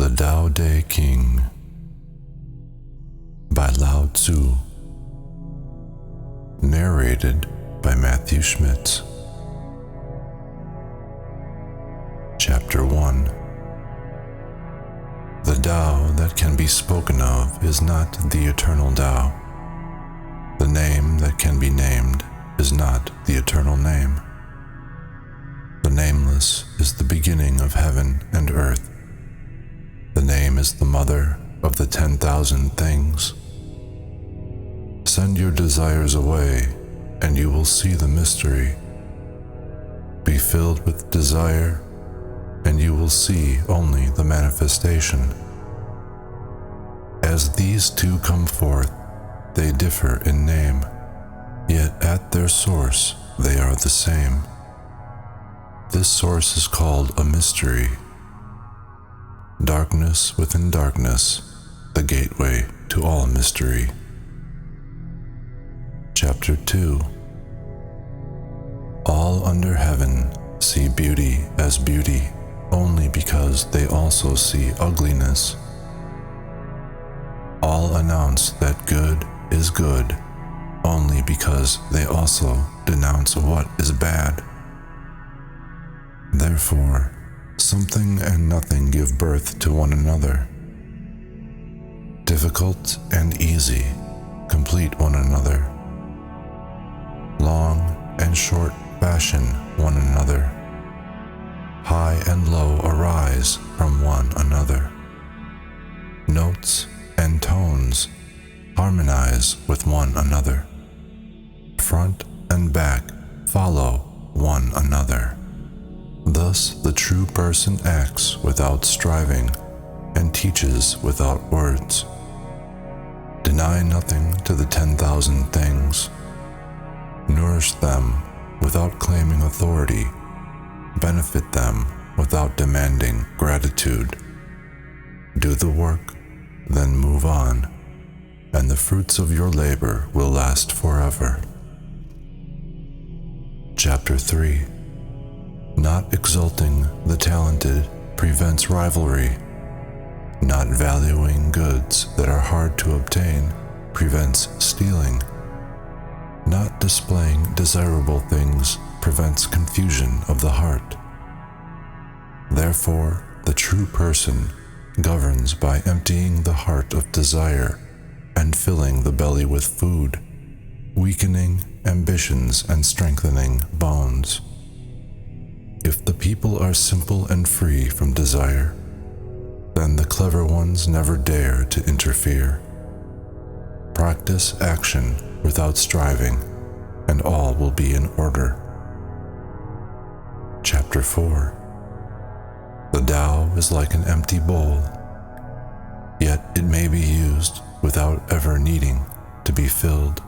The Tao Te Ching by Lao Tzu. Narrated by Matthew Schmitz. Chapter 1. The Tao that can be spoken of is not the eternal Tao. The name that can be named is not the eternal name. The nameless is the beginning of heaven and earth. The name is the mother of the 10,000 things. Send your desires away, and you will see the mystery. Be filled with desire, and you will see only the manifestation. As these two come forth, they differ in name, yet at their source they are the same. This source is called a mystery. Darkness within darkness, the gateway to all mystery. Chapter 2. All under heaven see beauty as beauty only because they also see ugliness. All announce that good is good only because they also denounce what is bad. Therefore, something and nothing give birth to one another. Difficult and easy complete one another. Long and short fashion one another. High and low arise from one another. Notes and tones harmonize with one another. Front and back follow one another. Thus the true person acts without striving and teaches without words. Deny nothing to the 10,000 things. Nourish them without claiming authority. Benefit them without demanding gratitude. Do the work, then move on, and the fruits of your labor will last forever. Chapter 3. Not exalting the talented prevents rivalry. Not valuing goods that are hard to obtain prevents stealing. Not displaying desirable things prevents confusion of the heart. Therefore, the true person governs by emptying the heart of desire and filling the belly with food, weakening ambitions and strengthening bones. If the people are simple and free from desire, then the clever ones never dare to interfere. Practice action without striving, and all will be in order. Chapter 4. The Tao is like an empty bowl, yet it may be used without ever needing to be filled.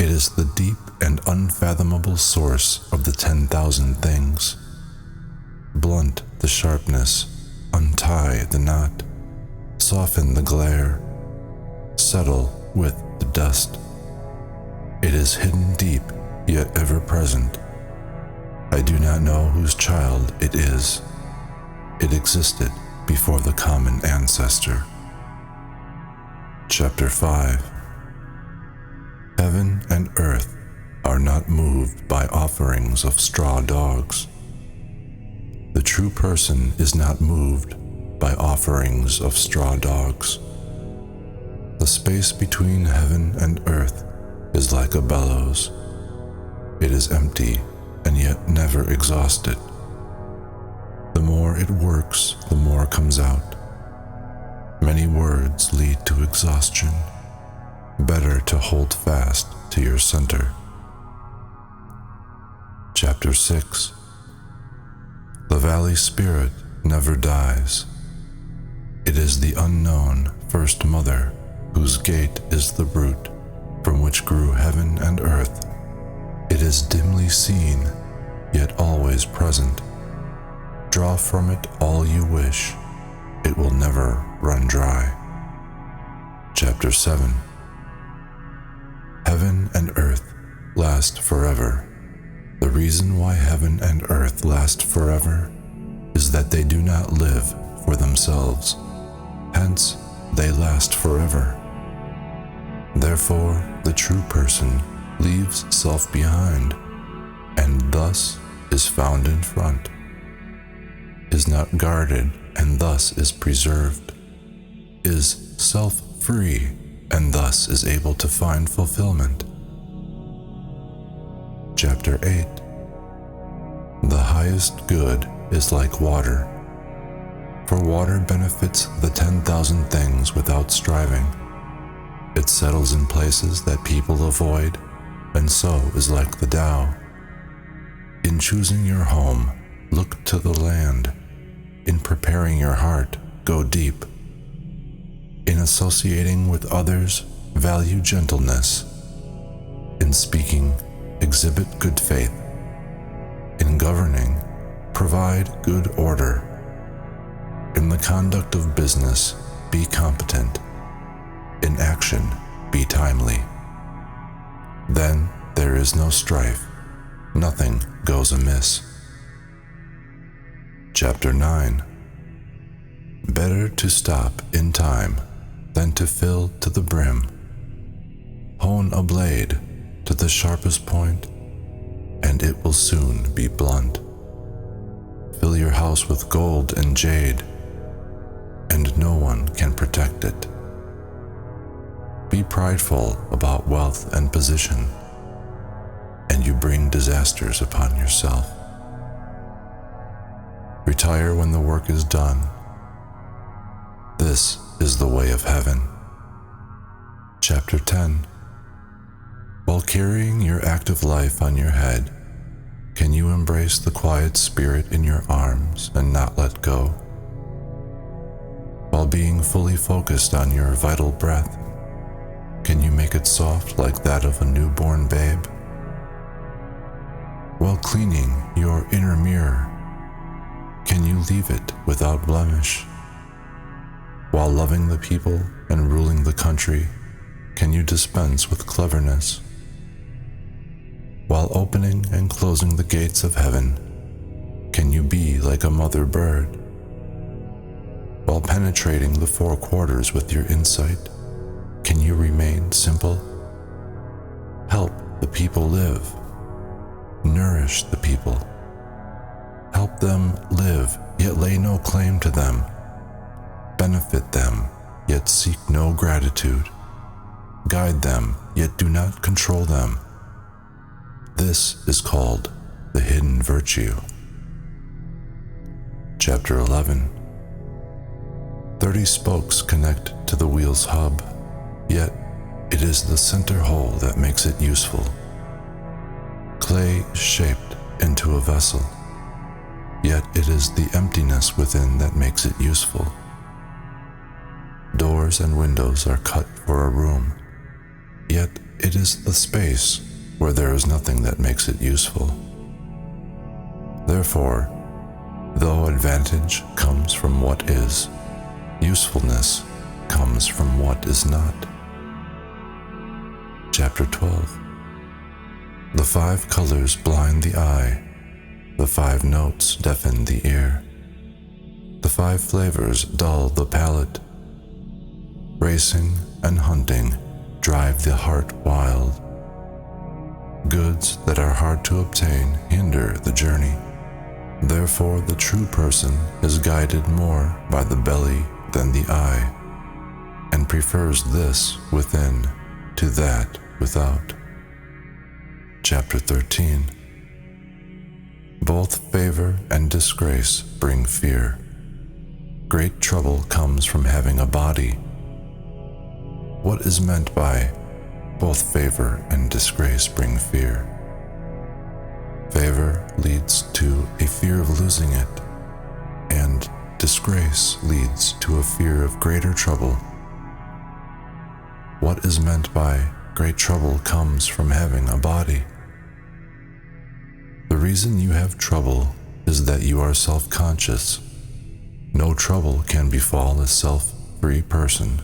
It is the deep and unfathomable source of the 10,000 things. Blunt the sharpness, untie the knot, soften the glare, settle with the dust. It is hidden deep, yet ever present. I do not know whose child it is. It existed before the common ancestor. Chapter 5. Heaven and earth are not moved by offerings of straw dogs. The true person is not moved by offerings of straw dogs. The space between heaven and earth is like a bellows. It is empty and yet never exhausted. The more it works, the more comes out. Many words lead to exhaustion. Better to hold fast to your center. Chapter 6. The valley spirit never dies. It is the unknown first mother, whose gate is the root from which grew heaven and earth. It is dimly seen, yet always present. Draw from it all you wish. It will never run dry. Chapter 7. Heaven and earth last forever. The reason why heaven and earth last forever is that they do not live for themselves, hence they last forever. Therefore, the true person leaves self behind, and thus is found in front, is not guarded and thus is preserved, is self-free and thus is able to find fulfillment. Chapter 8. The highest good is like water, for water benefits the 10,000 things without striving. It settles in places that people avoid, and so is like the Tao. In choosing your home, look to the land. In preparing your heart, go deep. In associating with others, value gentleness. In speaking, exhibit good faith. In governing, provide good order. In the conduct of business, be competent. In action, be timely. Then there is no strife. Nothing goes amiss. Chapter 9. Better to stop in time than to fill to the brim. Hone a blade to the sharpest point, and it will soon be blunt. Fill your house with gold and jade, and no one can protect it. Be prideful about wealth and position, and you bring disasters upon yourself. Retire when the work is done. This is the way of heaven. Chapter 10. While carrying your active life on your head, can you embrace the quiet spirit in your arms and not let go? While being fully focused on your vital breath, can you make it soft like that of a newborn babe? While cleaning your inner mirror, can you leave it without blemish? While loving the people and ruling the country, can you dispense with cleverness? While opening and closing the gates of heaven, can you be like a mother bird? While penetrating the four quarters with your insight, can you remain simple? Help the people live. Nourish the people. Help them live, yet lay no claim to them. Benefit them, yet seek no gratitude. Guide them, yet do not control them. This is called the hidden virtue. Chapter 11. 30 spokes connect to the wheel's hub, yet it is the center hole that makes it useful. Clay is shaped into a vessel, yet it is the emptiness within that makes it useful. Doors and windows are cut for a room, yet it is the space where there is nothing that makes it useful. Therefore, though advantage comes from what is, usefulness comes from what is not. Chapter 12. The 5 colors blind the eye, the 5 notes deafen the ear, the 5 flavors dull the palate. Racing and hunting drive the heart wild. Goods that are hard to obtain hinder the journey. Therefore, the true person is guided more by the belly than the eye, and prefers this within to that without. Chapter 13. Both favor and disgrace bring fear. Great trouble comes from having a body. What is meant by both favor and disgrace bring fear? Favor leads to a fear of losing it, and disgrace leads to a fear of greater trouble. What is meant by great trouble comes from having a body. The reason you have trouble is that you are self-conscious. No trouble can befall a self-free person.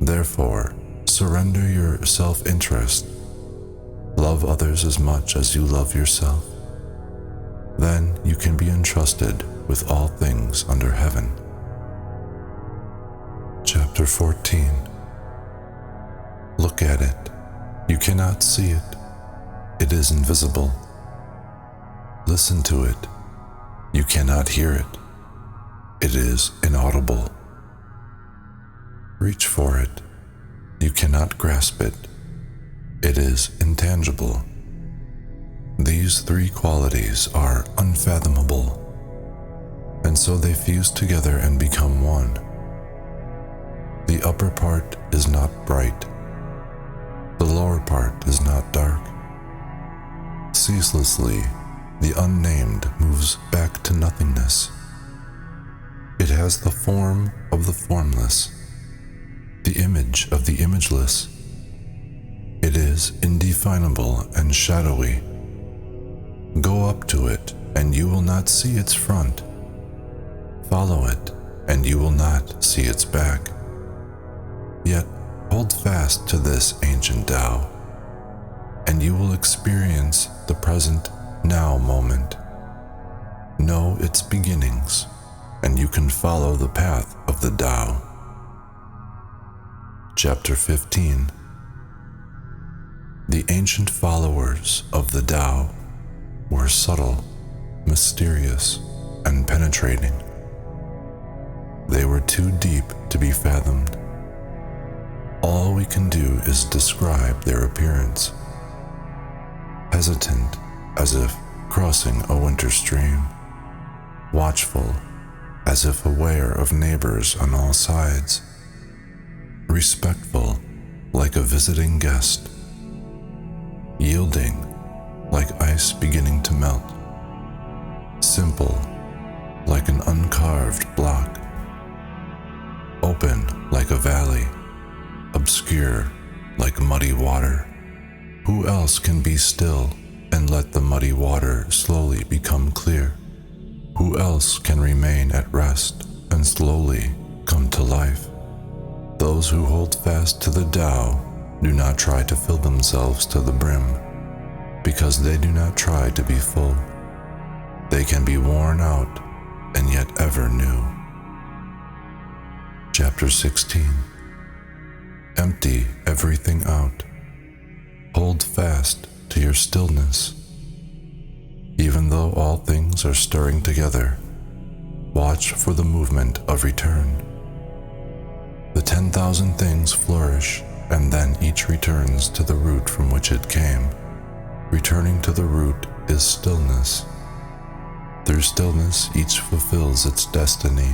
Therefore, surrender your self-interest. Love others as much as you love yourself. Then you can be entrusted with all things under heaven. Chapter 14. Look at it. You cannot see it. It is invisible. Listen to it. You cannot hear it. It is inaudible. Reach for it. You cannot grasp it. It is intangible. These three qualities are unfathomable, and so they fuse together and become one. The upper part is not bright. The lower part is not dark. Ceaselessly, the unnamed moves back to nothingness. It has the form of the formless, the image of the imageless. It is indefinable and shadowy. Go up to it, and you will not see its front. Follow it, and you will not see its back. Yet hold fast to this ancient Tao, and you will experience the present now moment. Know its beginnings, and you can follow the path of the Tao. Chapter 15. The ancient followers of the Tao were subtle, mysterious, and penetrating. They were too deep to be fathomed. All we can do is describe their appearance. Hesitant, as if crossing a winter stream. Watchful, as if aware of neighbors on all sides. Respectful, like a visiting guest. Yielding, like ice beginning to melt. Simple, like an uncarved block. Open like a valley. Obscure like muddy water. Who else can be still and let the muddy water slowly become clear? Who else can remain at rest and slowly come to life? Those who hold fast to the Tao do not try to fill themselves to the brim, because they do not try to be full. They can be worn out and yet ever new. Chapter 16. Empty everything out. Hold fast to your stillness. Even though all things are stirring together, watch for the movement of return. The 10,000 things flourish, and then each returns to the root from which it came. Returning to the root is stillness. Through stillness, each fulfills its destiny.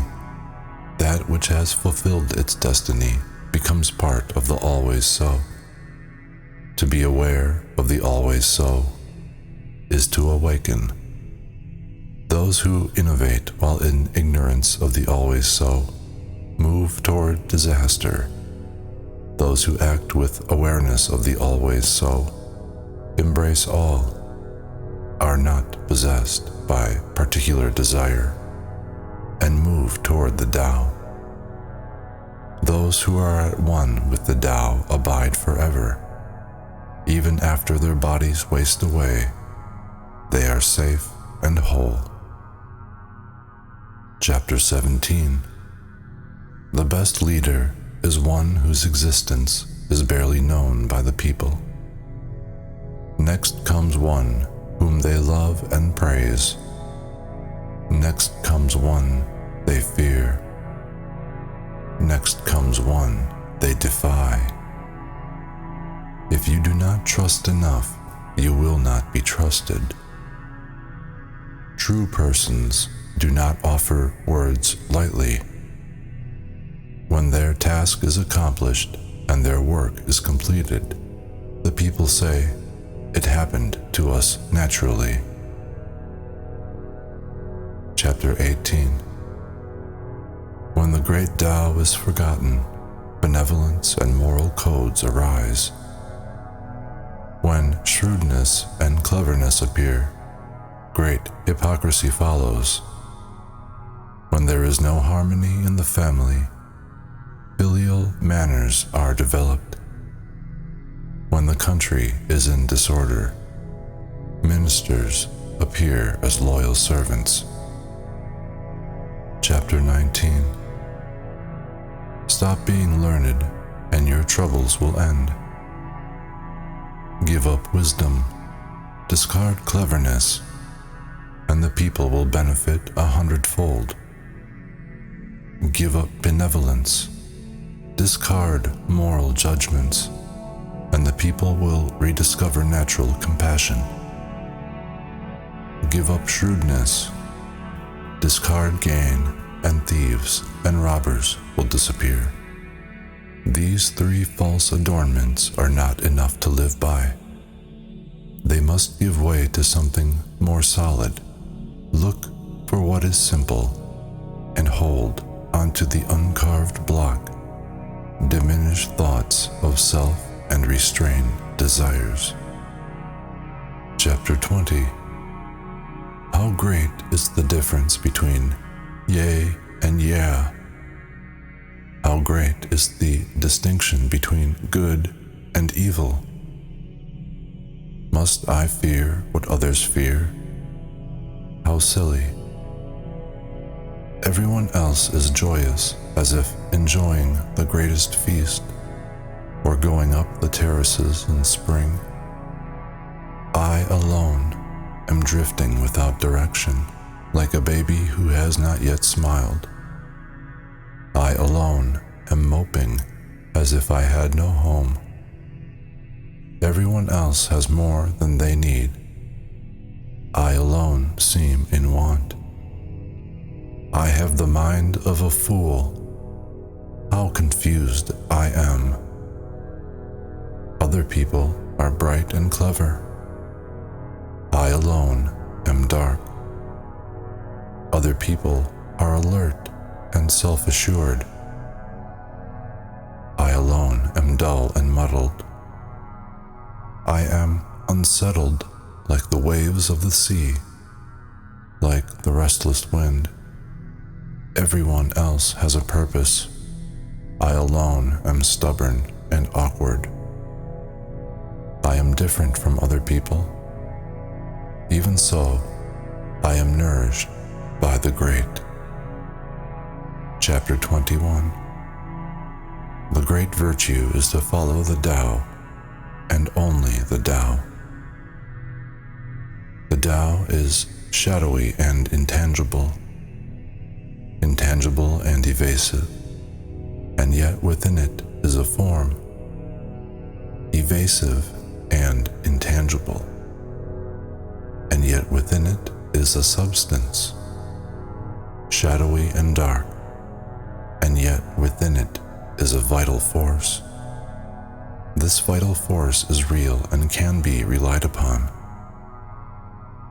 That which has fulfilled its destiny becomes part of the always so. To be aware of the always so is to awaken. Those who innovate while in ignorance of the always so move toward disaster. Those who act with awareness of the always so embrace all, are not possessed by particular desire, and move toward the Tao. Those who are at one with the Tao abide forever. Even after their bodies waste away, they are safe and whole. Chapter 17. The best leader is one whose existence is barely known by the people. Next comes one whom they love and praise. Next comes one they fear. Next comes one they defy. If you do not trust enough, you will not be trusted. True persons do not offer words lightly. When their task is accomplished and their work is completed, the people say, "It happened to us naturally." Chapter 18. When the great Tao is forgotten, benevolence and moral codes arise. When shrewdness and cleverness appear, great hypocrisy follows. When there is no harmony in the family, filial manners are developed. When the country is in disorder, ministers appear as loyal servants. Chapter 19. Stop being learned, and your troubles will end. Give up wisdom, discard cleverness, and the people will benefit 100-fold. Give up benevolence, discard moral judgments, and the people will rediscover natural compassion. Give up shrewdness, discard gain, and thieves and robbers will disappear. These 3 false adornments are not enough to live by. They must give way to something more solid. Look for what is simple, and hold onto the uncarved block, diminished thoughts of self and restrained desires. Chapter 20. How great is the difference between yea and yeah? How great is the distinction between good and evil? Must I fear what others fear? How silly. Everyone else is joyous, as if enjoying the greatest feast, or going up the terraces in spring. I alone am drifting without direction, like a baby who has not yet smiled. I alone am moping, as if I had no home. Everyone else has more than they need. I alone seem in want. I have the mind of a fool. How confused I am. Other people are bright and clever. I alone am dark. Other people are alert and self-assured. I alone am dull and muddled. I am unsettled like the waves of the sea, like the restless wind. Everyone else has a purpose. I alone am stubborn and awkward. I am different from other people. Even so, I am nourished by the great. Chapter 21. The great virtue is to follow the Tao, and only the Tao. The Tao is shadowy and intangible, intangible and evasive, and yet within it is a form, evasive and intangible, and yet within it is a substance, shadowy and dark, and yet within it is a vital force. This vital force is real and can be relied upon.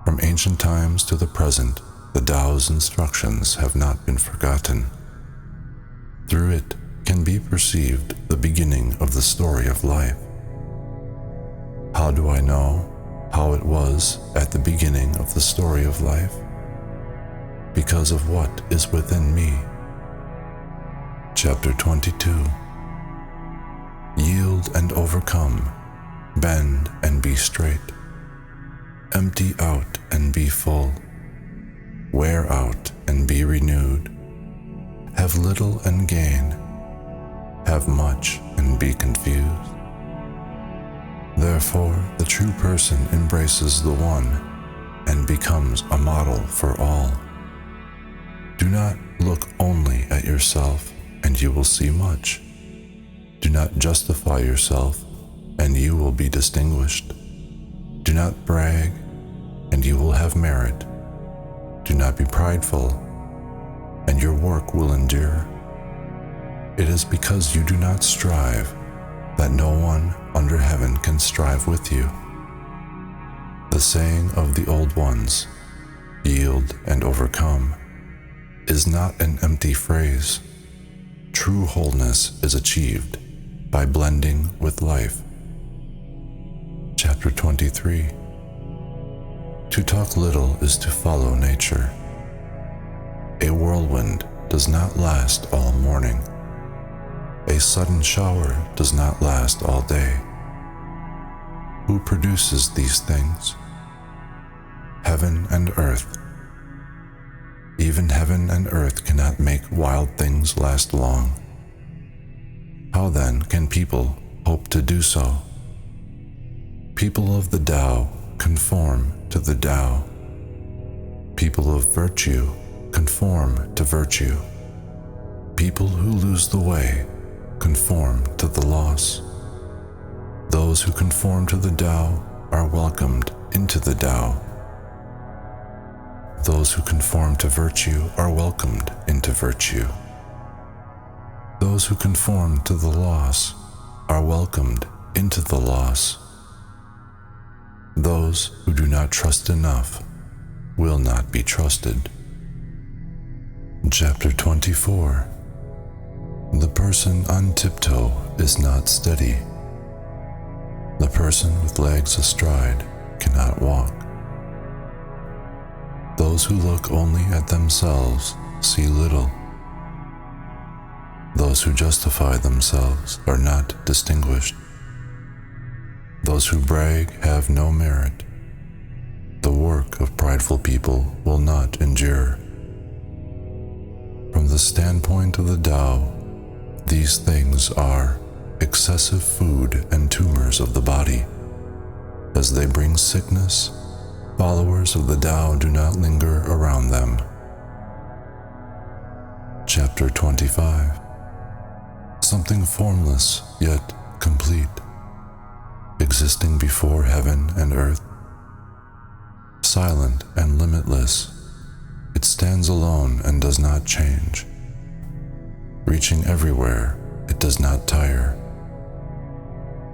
From ancient times to the present, the Tao's instructions have not been forgotten. Through it can be perceived the beginning of the story of life. How do I know how it was at the beginning of the story of life? Because of what is within me. Chapter 22. Yield and overcome, bend and be straight, empty out and be full, wear out and be renewed, have little and gain, have much and be confused. Therefore, the true person embraces the one and becomes a model for all. Do not look only at yourself, and you will see much. Do not justify yourself, and you will be distinguished. Do not brag, and you will have merit. Do not be prideful, and your work will endure. It is because you do not strive that no one under heaven can strive with you. The saying of the old ones, yield and overcome, is not an empty phrase. True wholeness is achieved by blending with life. Chapter 23. To talk little is to follow nature. A whirlwind does not last all morning. A sudden shower does not last all day. Who produces these things? Heaven and earth. Even heaven and earth cannot make wild things last long. How then can people hope to do so? People of the Tao conform to the Tao. People of virtue conform to virtue. People who lose the way conform to the loss. Those who conform to the Tao are welcomed into the Tao. Those who conform to virtue are welcomed into virtue. Those who conform to the loss are welcomed into the loss. Those who do not trust enough will not be trusted. Chapter 24. The person on tiptoe is not steady. The person with legs astride cannot walk. Those who look only at themselves see little. Those who justify themselves are not distinguished. Those who brag have no merit. The work of prideful people will not endure. From the standpoint of the Tao, these things are excessive food and tumors of the body. As they bring sickness, followers of the Tao do not linger around them. Chapter 25. Something formless yet complete, existing before heaven and earth. Silent and limitless, it stands alone and does not change. Reaching everywhere, it does not tire.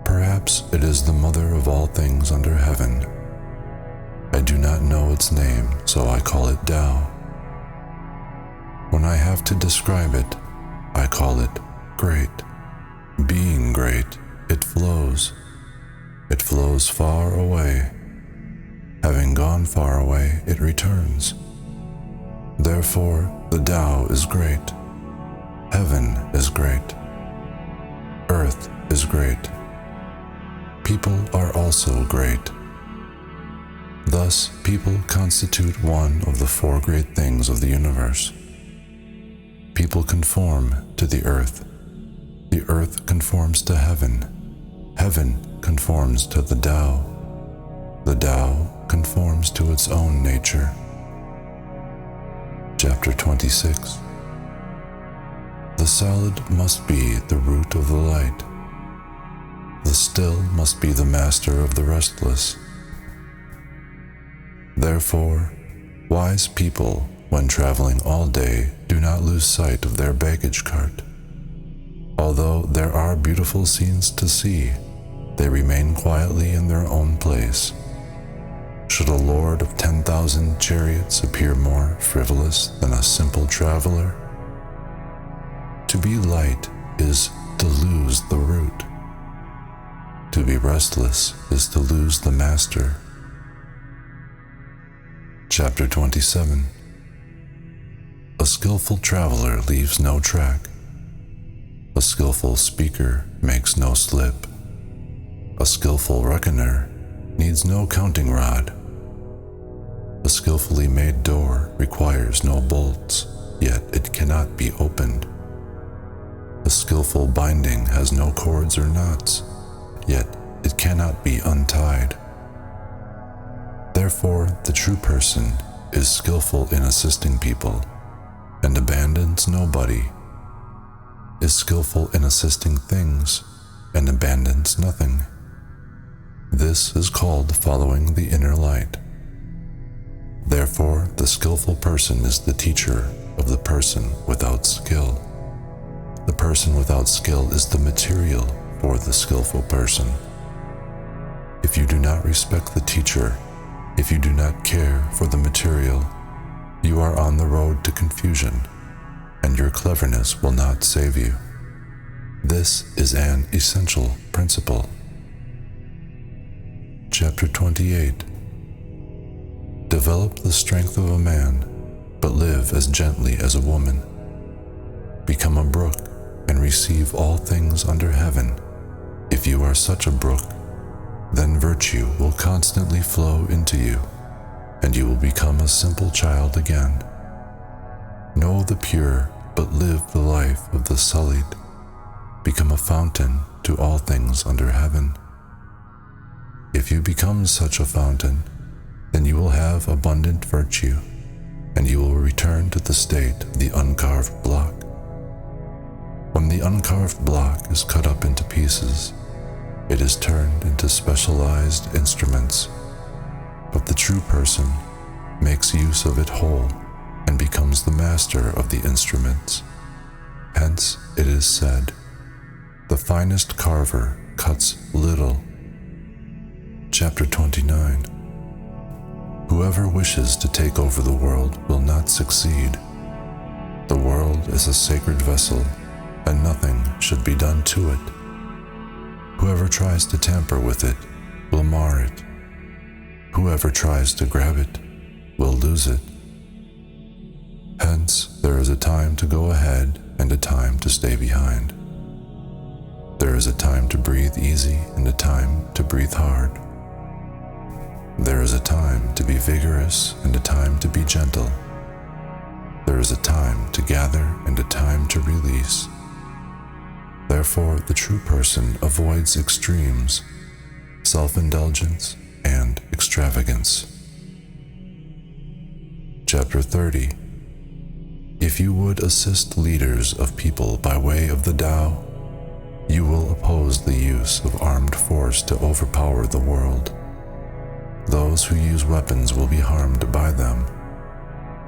Perhaps it is the mother of all things under heaven. I do not know its name, so I call it Tao. When I have to describe it, I call it great. Being great, it flows. It flows far away. Having gone far away, it returns. Therefore, the Tao is great. Heaven is great. Earth is great. People are also great. Thus, people constitute one of the four great things of the universe. People conform to the earth. The earth conforms to heaven. Heaven conforms to the Tao. The Tao conforms to its own nature. Chapter 26. The solid must be the root of the light. The still must be the master of the restless. Therefore, wise people, when traveling all day, do not lose sight of their baggage cart. Although there are beautiful scenes to see, they remain quietly in their own place. Should a lord of 10,000 chariots appear more frivolous than a simple traveler? To be light is to lose the root. To be restless is to lose the master. Chapter 27. A skillful traveler leaves no track. A skillful speaker makes no slip. A skillful reckoner needs no counting rod. A skillfully made door requires no bolts, yet it cannot be opened. A skillful binding has no cords or knots, yet it cannot be untied. Therefore, the true person is skillful in assisting people, and abandons nobody, is skillful in assisting things, and abandons nothing. This is called following the inner light. Therefore, the skillful person is the teacher of the person without skill. The person without skill is the material for the skillful person. If you do not respect the teacher, if you do not care for the material, you are on the road to confusion, and your cleverness will not save you. This is an essential principle. Chapter 28. Develop the strength of a man, but live as gently as a woman. Become a brook and receive all things under heaven. If you are such a brook, then virtue will constantly flow into you, and you will become a simple child again. Know the pure, but live the life of the sullied. Become a fountain to all things under heaven. If you become such a fountain, then you will have abundant virtue, and you will return to the state of the uncarved block. When the uncarved block is cut up into pieces, it is turned into specialized instruments, but the true person makes use of it whole and becomes the master of the instruments. Hence it is said, the finest carver cuts little. Chapter 29. Whoever wishes to take over the world will not succeed. The world is a sacred vessel, and nothing should be done to it. Whoever tries to tamper with it will mar it. Whoever tries to grab it will lose it. Hence, there is a time to go ahead and a time to stay behind. There is a time to breathe easy and a time to breathe hard. There is a time to be vigorous and a time to be gentle. There is a time to gather and a time to release. Therefore, the true person avoids extremes, self-indulgence, and extravagance. Chapter 30. If you would assist leaders of people by way of the Tao, you will oppose the use of armed force to overpower the world. Those who use weapons will be harmed by them.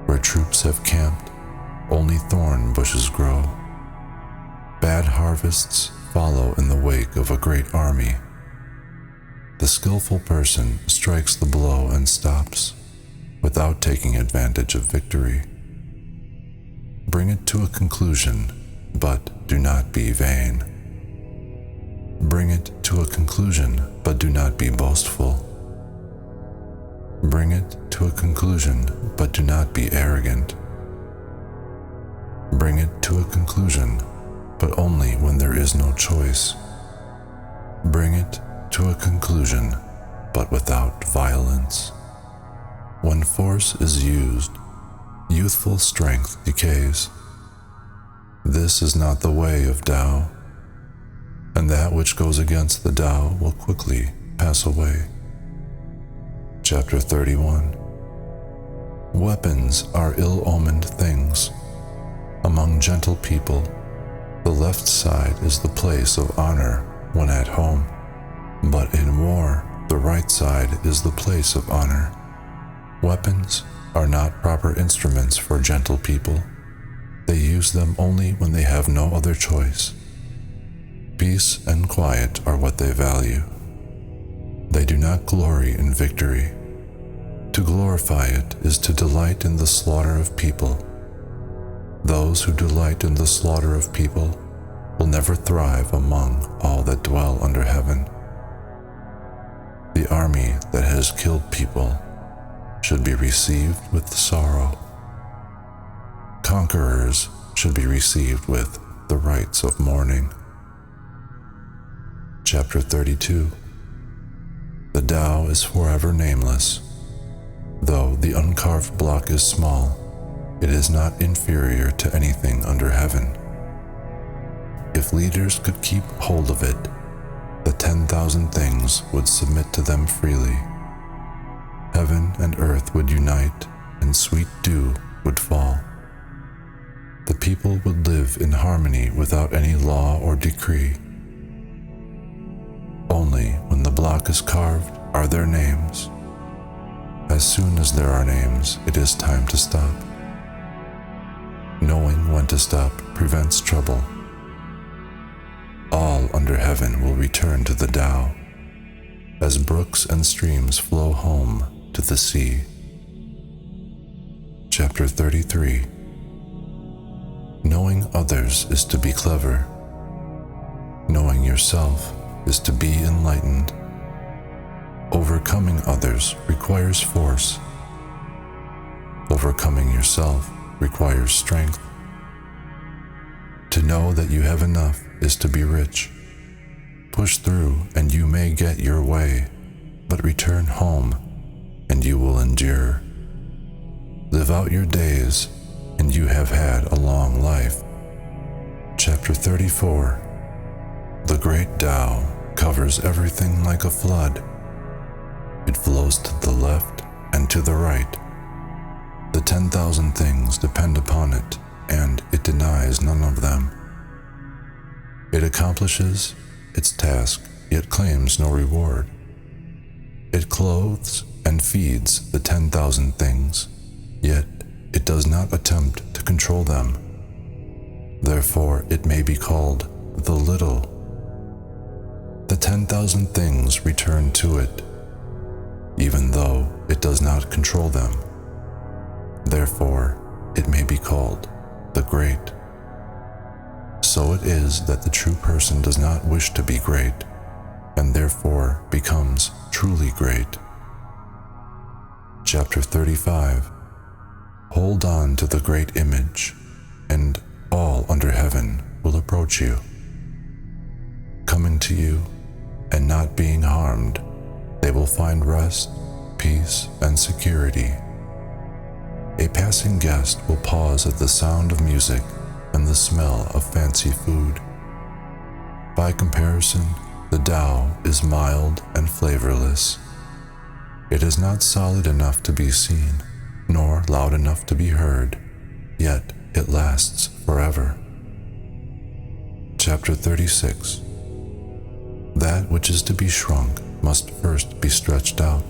Where troops have camped, only thorn bushes grow. Bad harvests follow in the wake of a great army. The skillful person strikes the blow and stops, without taking advantage of victory. Bring it to a conclusion, but do not be vain. Bring it to a conclusion, but do not be boastful. Bring it to a conclusion, but do not be arrogant. Bring it to a conclusion, but only when there is no choice. Bring it to a conclusion, but without violence. When force is used, youthful strength decays. This is not the way of Tao, and that which goes against the Tao will quickly pass away. Chapter 31. Weapons are ill-omened things. Among gentle people, the left side is the place of honor when at home, but in war, the right side is the place of honor. Weapons are not proper instruments for gentle people. They use them only when they have no other choice. Peace and quiet are what they value. They do not glory in victory. To glorify it is to delight in the slaughter of people. Those who delight in the slaughter of people will never thrive among all that dwell under heaven. The army that has killed people should be received with sorrow. Conquerors should be received with the rites of mourning. Chapter 32. The Tao is forever nameless. Though the uncarved block is small, it is not inferior to anything under heaven. If leaders could keep hold of it, the 10,000 things would submit to them freely. Heaven and earth would unite, and sweet dew would fall. The people would live in harmony without any law or decree. Only when the block is carved are there names. As soon as there are names, it is time to stop. Knowing when to stop prevents trouble. All under heaven will return to the Tao, as brooks and streams flow home to the sea. Chapter 33. Knowing others is to be clever. Knowing yourself is to be enlightened. Overcoming others requires force. Overcoming yourself requires strength. To know that you have enough is to be rich. Push through and you may get your way, but return home and you will endure. Live out your days and you have had a long life. Chapter 34. The great Tao covers everything like a flood. It flows to the left and to the right. The 10,000 things depend upon it, and it denies none of them. It accomplishes its task, yet claims no reward. It clothes and feeds the 10,000 things, yet it does not attempt to control them. Therefore, it may be called the little. The 10,000 things return to it, even though it does not control them. Therefore, it may be called the great. So it is that the true person does not wish to be great, and therefore becomes truly great. Chapter 35. Hold on to the great image, and all under heaven will approach you. Coming to you and not being harmed, they will find rest, peace, and security. A passing guest will pause at the sound of music and the smell of fancy food. By comparison, the Tao is mild and flavorless. It is not solid enough to be seen, nor loud enough to be heard, yet it lasts forever. Chapter 36. That which is to be shrunk must first be stretched out.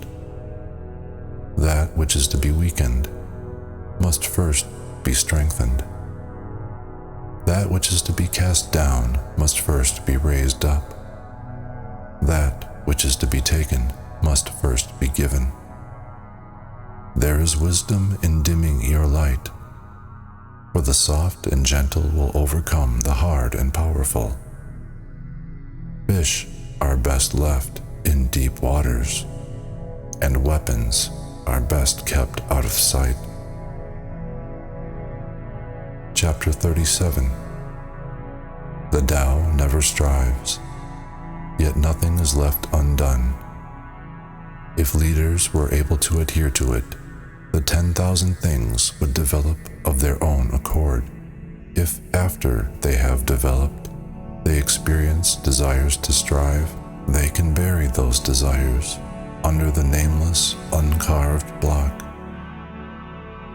That which is to be weakened must first be strengthened. That which is to be cast down must first be raised up. That which is to be taken must first be given. There is wisdom in dimming your light, for the soft and gentle will overcome the hard and powerful. Fish are best left in deep waters, and weapons are best kept out of sight. Chapter 37. The Tao never strives, yet nothing is left undone. If leaders were able to adhere to it, the 10,000 things would develop of their own accord. If after they have developed, they experience desires to strive, they can bury those desires under the nameless, uncarved block.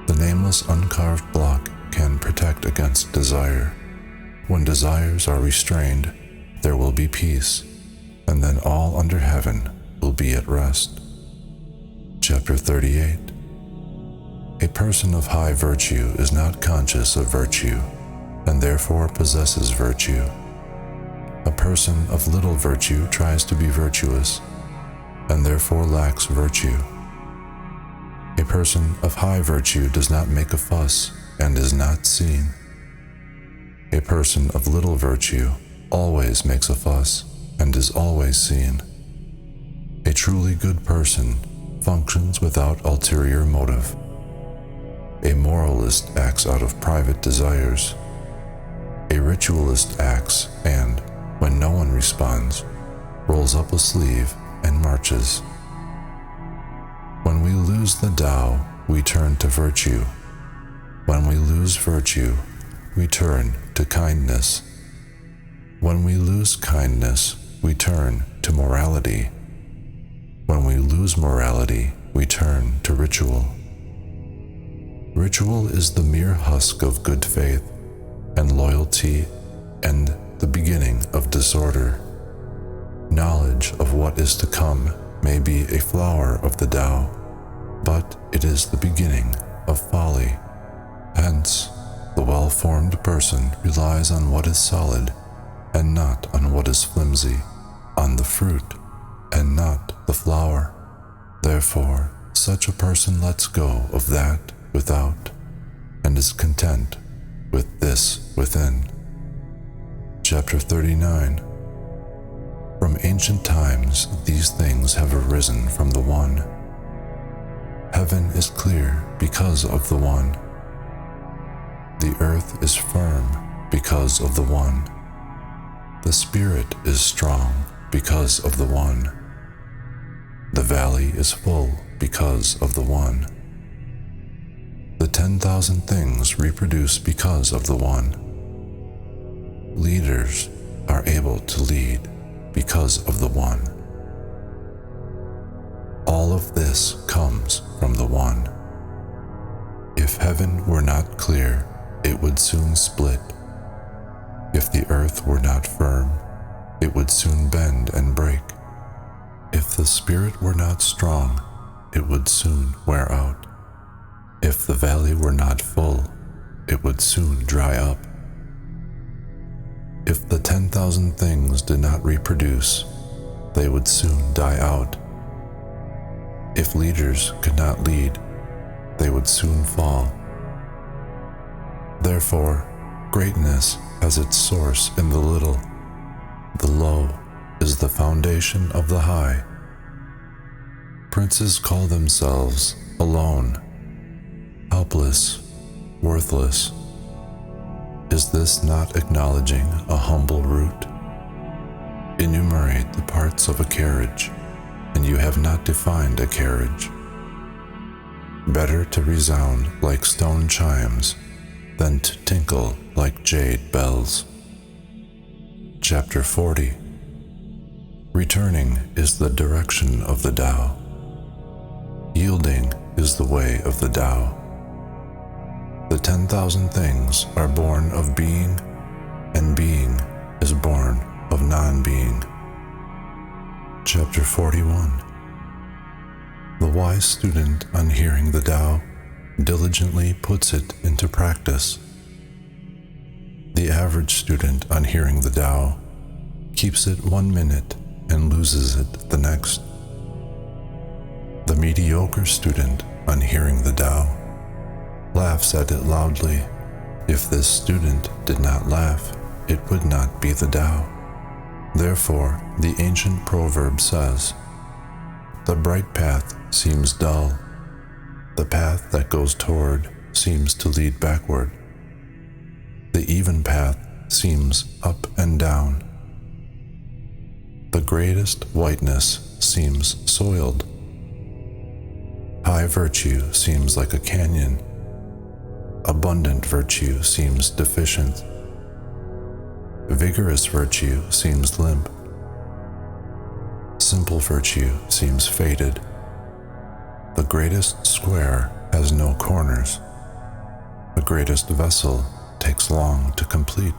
The nameless, uncarved block can protect against desire. When desires are restrained, there will be peace, and then all under heaven will be at rest. Chapter 38. A person of high virtue is not conscious of virtue, and therefore possesses virtue. A person of little virtue tries to be virtuous, and therefore lacks virtue. A person of high virtue does not make a fuss, and is not seen. A person of little virtue always makes a fuss, and is always seen. A truly good person functions without ulterior motive. A moralist acts out of private desires. A ritualist acts and, when no one responds, rolls up a sleeve and marches. When we lose the Tao, we turn to virtue. When we lose virtue, we turn to kindness. When we lose kindness, we turn to morality. When we lose morality, we turn to ritual. Ritual is the mere husk of good faith and loyalty and the beginning of disorder. Knowledge of what is to come may be a flower of the Tao, but it is the beginning of folly. Hence, the well-formed person relies on what is solid and not on what is flimsy, on the fruit and not the flower. Therefore, such a person lets go of that without and is content with this within. Chapter 39. From ancient times, these things have arisen from the One. Heaven is clear because of the One. The earth is firm because of the One. The spirit is strong because of the One. The valley is full because of the One. The 10,000 things reproduce because of the one. Leaders are able to lead because of the one. All of this comes from the one. If heaven were not clear, it would soon split. If the earth were not firm, it would soon bend and break. If the spirit were not strong, it would soon wear out. If the valley were not full, it would soon dry up. If the 10,000 things did not reproduce, they would soon die out. If leaders could not lead, they would soon fall. Therefore, greatness has its source in the little. The low is the foundation of the high. Princes call themselves alone, helpless, worthless. Is this not acknowledging a humble root? Enumerate the parts of a carriage, and you have not defined a carriage. Better to resound like stone chimes than to tinkle like jade bells. Chapter 40. Returning is the direction of the Tao. Yielding is the way of the Tao. The 10,000 things are born of being, and being is born of non-being. Chapter 41. The wise student, on hearing the Tao, diligently puts it into practice. The average student, on hearing the Tao, keeps it 1 minute and loses it the next. The mediocre student, on hearing the Tao, laughs at it loudly. If this student did not laugh, it would not be the Tao. Therefore, the ancient proverb says, "The bright path seems dull. The path that goes toward seems to lead backward. The even path seems up and down. The greatest whiteness seems soiled. High virtue seems like a canyon. Abundant virtue seems deficient. Vigorous virtue seems limp. Simple virtue seems faded. The greatest square has no corners. The greatest vessel takes long to complete.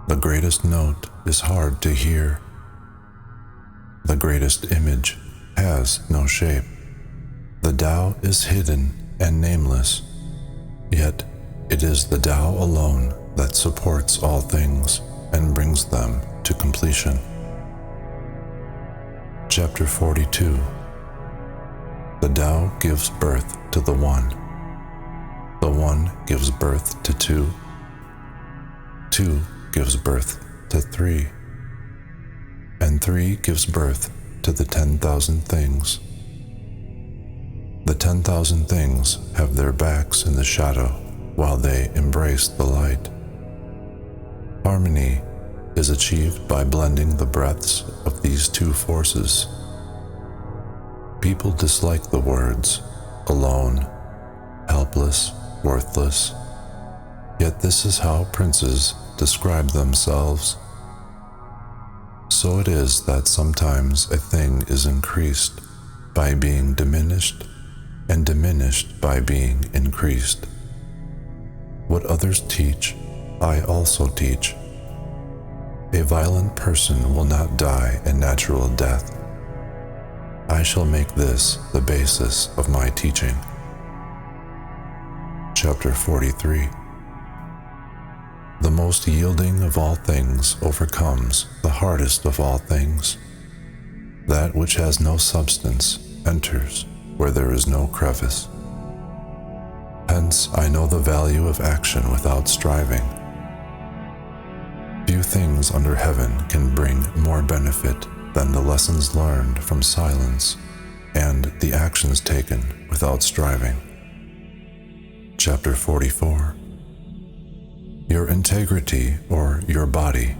The greatest note is hard to hear. The greatest image has no shape. The Tao is hidden and nameless, yet it is the Tao alone that supports all things and brings them to completion. Chapter 42. The Tao gives birth to the One. The One gives birth to two. Two gives birth to three. And three gives birth to the 10,000 things. The 10,000 things have their backs in the shadow while they embrace the light. Harmony is achieved by blending the breaths of these two forces. People dislike the words alone, helpless, worthless, yet this is how princes describe themselves. So it is that sometimes a thing is increased by being diminished and diminished by being increased. What others teach, I also teach. A violent person will not die a natural death. I shall make this the basis of my teaching. Chapter 43. The most yielding of all things overcomes the hardest of all things. That which has no substance enters where there is no crevice. Hence, I know the value of action without striving. Few things under heaven can bring more benefit than the lessons learned from silence and the actions taken without striving. Chapter 44. Your integrity or your body,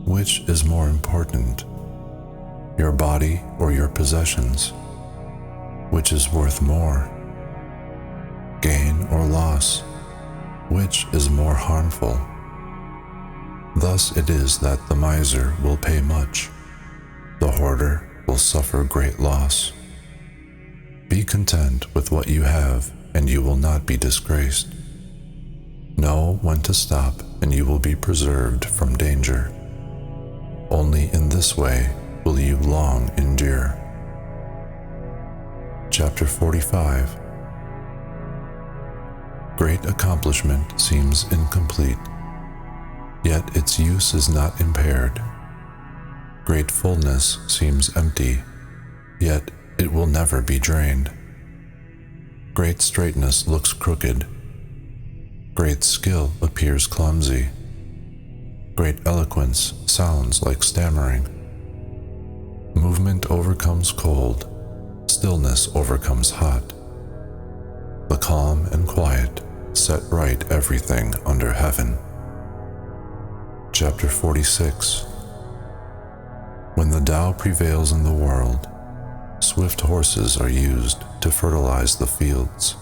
which is more important? Your body or your possessions, which is worth more? gain or loss, which is more harmful? Thus it is that the miser will pay much, the hoarder will suffer great loss. Be content with what you have, and you will not be disgraced. Know when to stop, and you will be preserved from danger. Only in this way will you long endure. Chapter 45. Great accomplishment seems incomplete, yet its use is not impaired. Great fullness seems empty, yet it will never be drained. Great straightness looks crooked. Great skill appears clumsy. Great eloquence sounds like stammering. Movement overcomes cold. Stillness overcomes hot. The calm and quiet set right everything under heaven. Chapter 46. When the Tao prevails in the world, swift horses are used to fertilize the fields.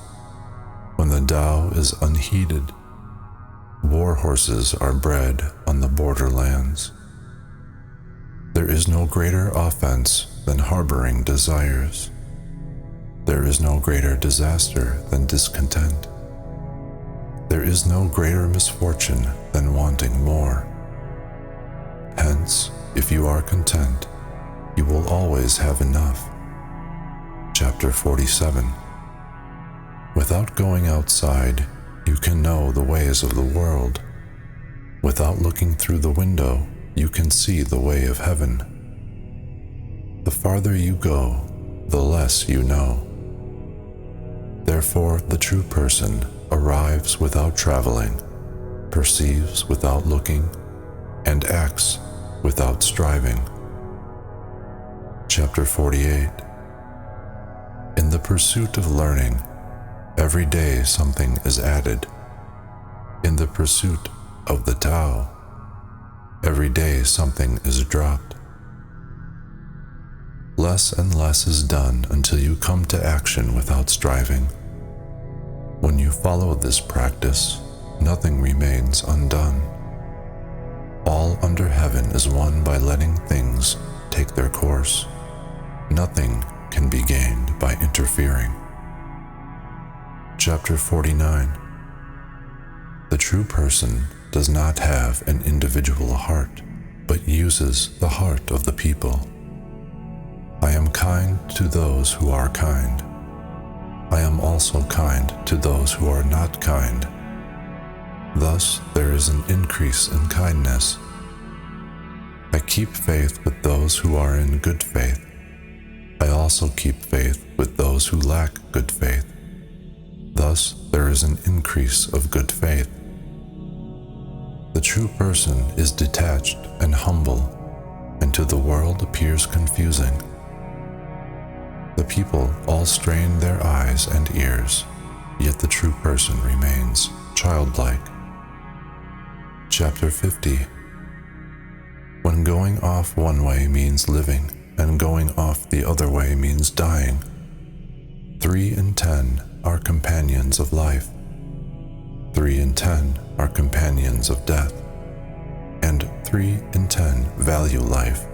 When the Tao is unheeded, war horses are bred on the borderlands. There is no greater offense than harboring desires. There is no greater disaster than discontent. There is no greater misfortune than wanting more. Hence, if you are content, you will always have enough. Chapter 47. Without going outside, you can know the ways of the world. Without looking through the window, you can see the way of heaven. The farther you go, the less you know. Therefore, the true person arrives without traveling, perceives without looking, and acts without striving. Chapter 48. In the pursuit of learning, every day something is added. In the pursuit of the Tao, every day something is dropped. Less and less is done until you come to action without striving. When you follow this practice, nothing remains undone. All under heaven is won by letting things take their course. Nothing can be gained by interfering. Chapter 49. The true person does not have an individual heart, but uses the heart of the people. I am kind to those who are kind. I am also kind to those who are not kind. Thus there is an increase in kindness. I keep faith with those who are in good faith. I also keep faith with those who lack good faith. Thus there is an increase of good faith. The true person is detached and humble, and to the world appears confusing. The people all strain their eyes and ears, yet the true person remains childlike. Chapter 50. When going off one way means living, and going off the other way means dying. 3 in 10 are companions of life. 3 in 10 are companions of death. And 3 in 10 value life,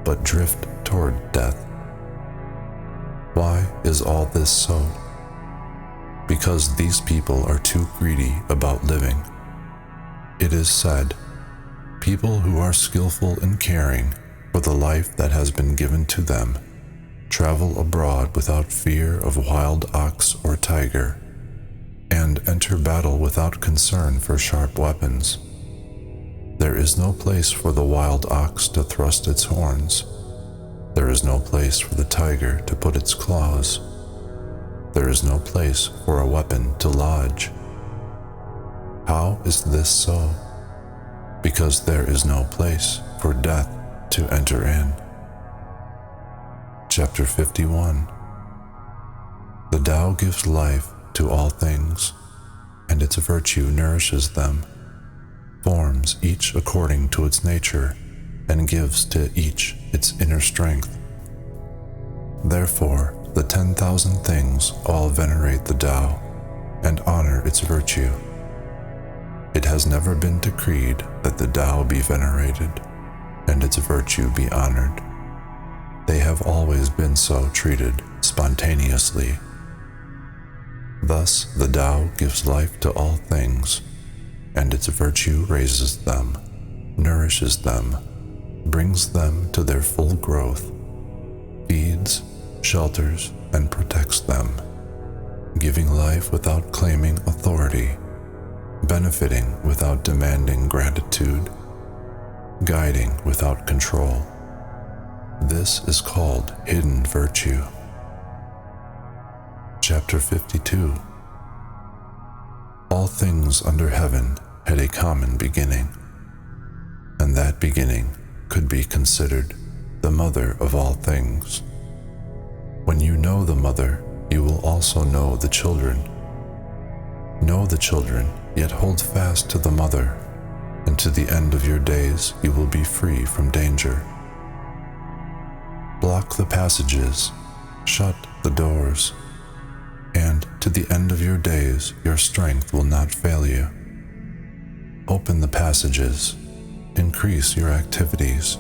but drift toward death. Why is all this so? Because these people are too greedy about living. It is said, people who are skillful in caring for the life that has been given to them travel abroad without fear of wild ox or tiger, and enter battle without concern for sharp weapons. There is no place for the wild ox to thrust its horns. There is no place for the tiger to put its claws. There is no place for a weapon to lodge. How is this so? Because there is no place for death to enter in. Chapter 51. The Tao gives life to all things, and its virtue nourishes them, forms each according to its nature, and gives to each its inner strength. Therefore, the 10,000 things all venerate the Tao, and honor its virtue. It has never been decreed that the Tao be venerated and its virtue be honored. They have always been so treated spontaneously. Thus, the Tao gives life to all things, and its virtue raises them, nourishes them, brings them to their full growth, feeds, shelters, and protects them, giving life without claiming authority, benefiting without demanding gratitude, guiding without control. This is called hidden virtue. Chapter 52. All things under heaven had a common beginning, and that beginning could be considered the mother of all things. When you know the mother, you will also know the children. Know the children, yet hold fast to the mother, and to the end of your days you will be free from danger. Block the passages, shut the doors, and to the end of your days your strength will not fail you. Open the passages, increase your activities,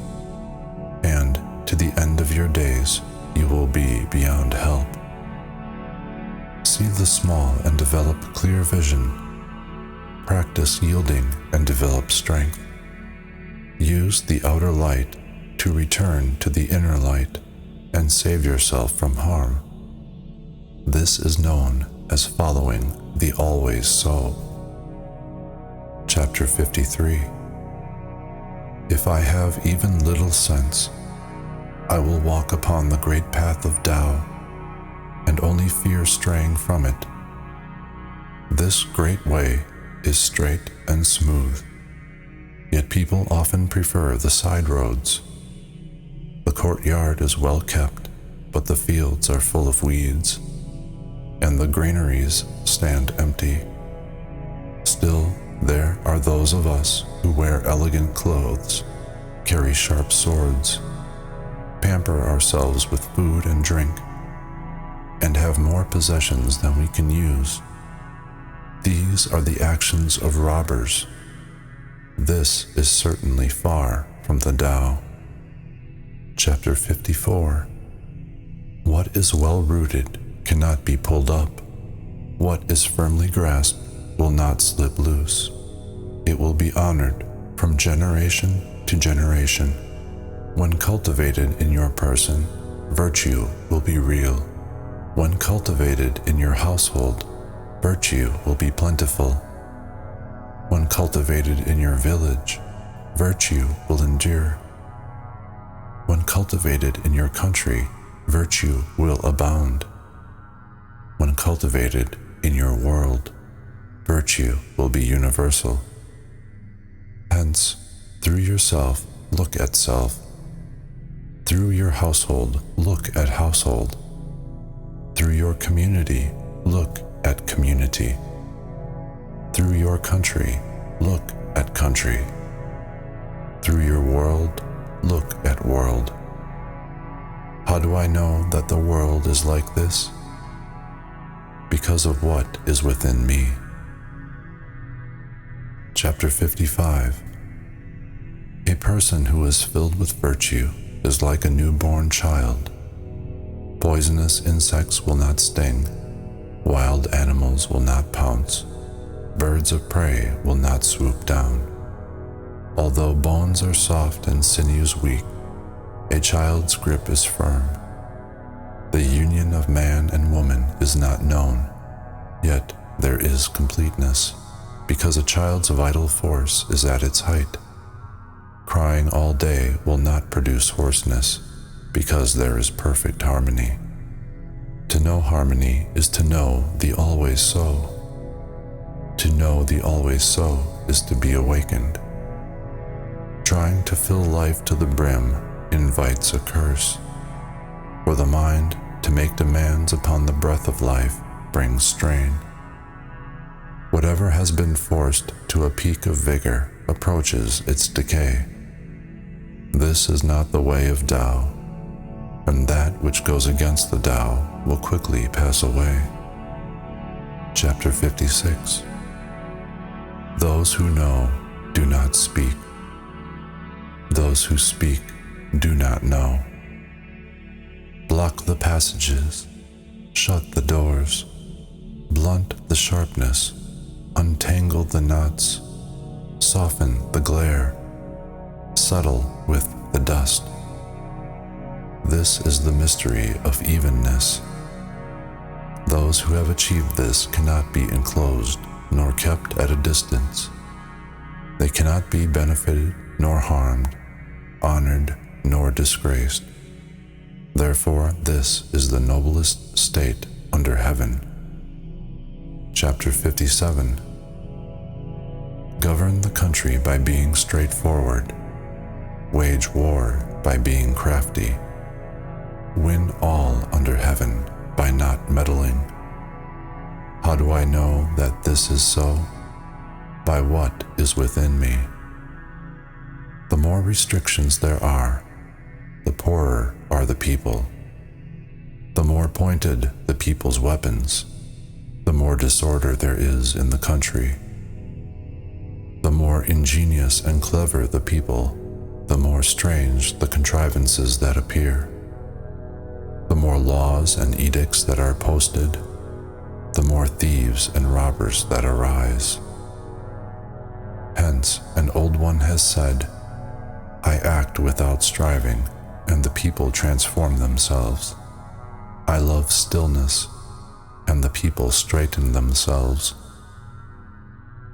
and to the end of your days you will be beyond help. See the small and develop clear vision. Practice yielding and develop strength. Use the outer light to return to the inner light and save yourself from harm. This is known as following the always so. Chapter 53. If I have even little sense, I will walk upon the great path of Tao, and only fear straying from it. This great way is straight and smooth, yet people often prefer the side roads. The courtyard is well kept, but the fields are full of weeds, and the granaries stand empty. Still, there are those of us who wear elegant clothes, carry sharp swords, pamper ourselves with food and drink, and have more possessions than we can use. These are the actions of robbers. This is certainly far from the Tao. Chapter 54. What is well rooted cannot be pulled up. What is firmly grasped will not slip loose. It will be honored from generation to generation. When cultivated in your person, virtue will be real. When cultivated in your household, virtue will be plentiful. When cultivated in your village, virtue will endure. When cultivated in your country, virtue will abound. When cultivated in your world, virtue will be universal. Hence, through yourself, look at self. Through your household, look at household. Through your community, look at community. Through your country, look at country. Through your world, look at world. How do I know that the world is like this? Because of what is within me. Chapter 55. A person who is filled with virtue is like a newborn child. Poisonous insects will not sting, wild animals will not pounce, birds of prey will not swoop down. Although bones are soft and sinews weak, a child's grip is firm. The union of man and woman is not known, yet there is completeness, because a child's vital force is at its height. Crying all day will not produce hoarseness, because there is perfect harmony. To know harmony is to know the always so. To know the always so is to be awakened. Trying to fill life to the brim invites a curse, for the mind to make demands upon the breath of life brings strain. Whatever has been forced to a peak of vigor approaches its decay. This is not the way of Tao, and that which goes against the Tao will quickly pass away. Chapter 56. Those who know do not speak. Those who speak do not know. Block the passages, shut the doors, blunt the sharpness, untangle the knots, soften the glare, settle with the dust. This is the mystery of evenness. Those who have achieved this cannot be enclosed nor kept at a distance. They cannot be benefited nor harmed, honored nor disgraced. Therefore, this is the noblest state under heaven. Chapter 57. Govern the country by being straightforward. Wage war by being crafty. Win all under heaven by not meddling. How do I know that this is so? By what is within me. The more restrictions there are, the poorer are the people. The more pointed the people's weapons, the more disorder there is in the country. The more ingenious and clever the people, the more strange the contrivances that appear. The more laws and edicts that are posted, the more thieves and robbers that arise. Hence, an old one has said, I act without striving, and the people transform themselves. I love stillness, and the people straighten themselves.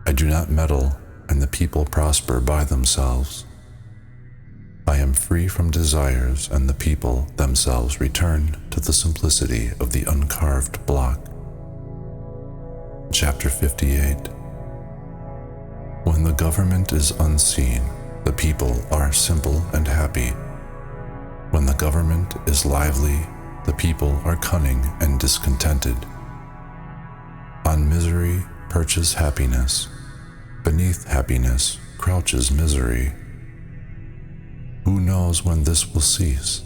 I do not meddle, and the people prosper by themselves. I am free from desires, and the people themselves return to the simplicity of the uncarved block. Chapter 58. When the government is unseen, the people are simple and happy. When the government is lively, the people are cunning and discontented. On misery perches happiness. Beneath happiness crouches misery. Who knows when this will cease?